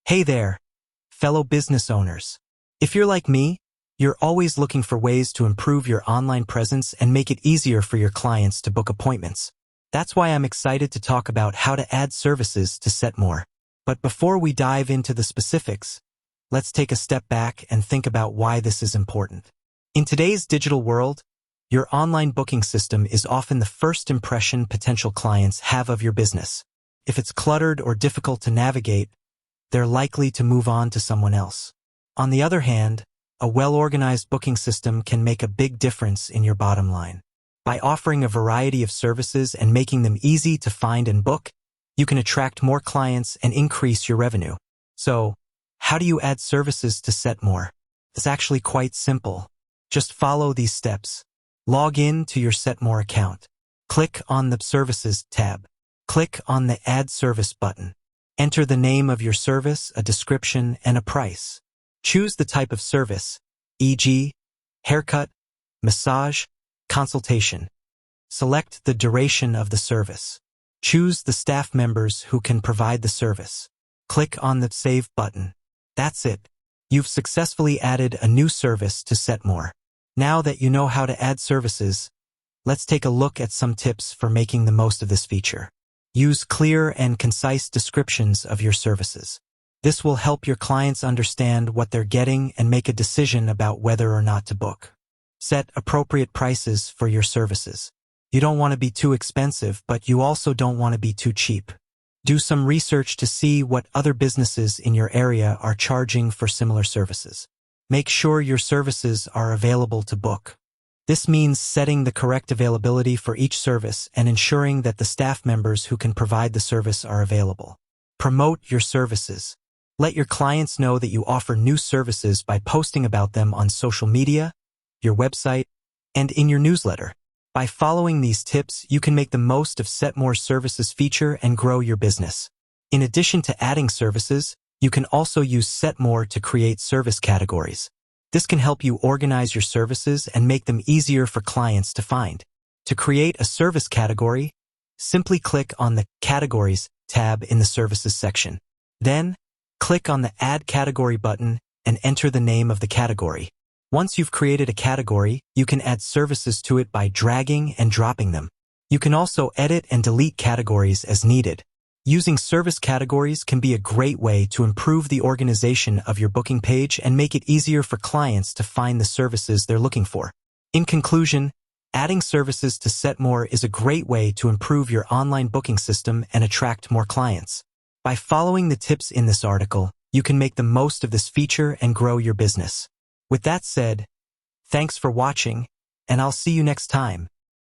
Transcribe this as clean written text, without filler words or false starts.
Hey there, fellow business owners. If you're like me, you're always looking for ways to improve your online presence and make it easier for your clients to book appointments. That's why I'm excited to talk about how to add services to Setmore. But before we dive into the specifics, let's take a step back and think about why this is important. In today's digital world, your online booking system is often the first impression potential clients have of your business. If it's cluttered or difficult to navigate, they're likely to move on to someone else. On the other hand, a well-organized booking system can make a big difference in your bottom line. By offering a variety of services and making them easy to find and book, you can attract more clients and increase your revenue. So, how do you add services to Setmore? It's actually quite simple. Just follow these steps. Log in to your Setmore account. Click on the Services tab. Click on the Add Service button. Enter the name of your service, a description, and a price. Choose the type of service, e.g., haircut, massage, consultation. Select the duration of the service. Choose the staff members who can provide the service. Click on the Save button. That's it. You've successfully added a new service to Setmore. Now that you know how to add services, let's take a look at some tips for making the most of this feature. Use clear and concise descriptions of your services. This will help your clients understand what they're getting and make a decision about whether or not to book. Set appropriate prices for your services. You don't want to be too expensive, but you also don't want to be too cheap. Do some research to see what other businesses in your area are charging for similar services. Make sure your services are available to book. This means setting the correct availability for each service and ensuring that the staff members who can provide the service are available. Promote your services. Let your clients know that you offer new services by posting about them on social media, your website, and in your newsletter. By following these tips, you can make the most of Setmore's services feature and grow your business. In addition to adding services, you can also use Setmore to create service categories. This can help you organize your services and make them easier for clients to find. To create a service category, simply click on the Categories tab in the Services section. Then, click on the Add Category button and enter the name of the category. Once you've created a category, you can add services to it by dragging and dropping them. You can also edit and delete categories as needed. Using service categories can be a great way to improve the organization of your booking page and make it easier for clients to find the services they're looking for. In conclusion, adding services to Setmore is a great way to improve your online booking system and attract more clients. By following the tips in this article, you can make the most of this feature and grow your business. With that said, thanks for watching, and I'll see you next time.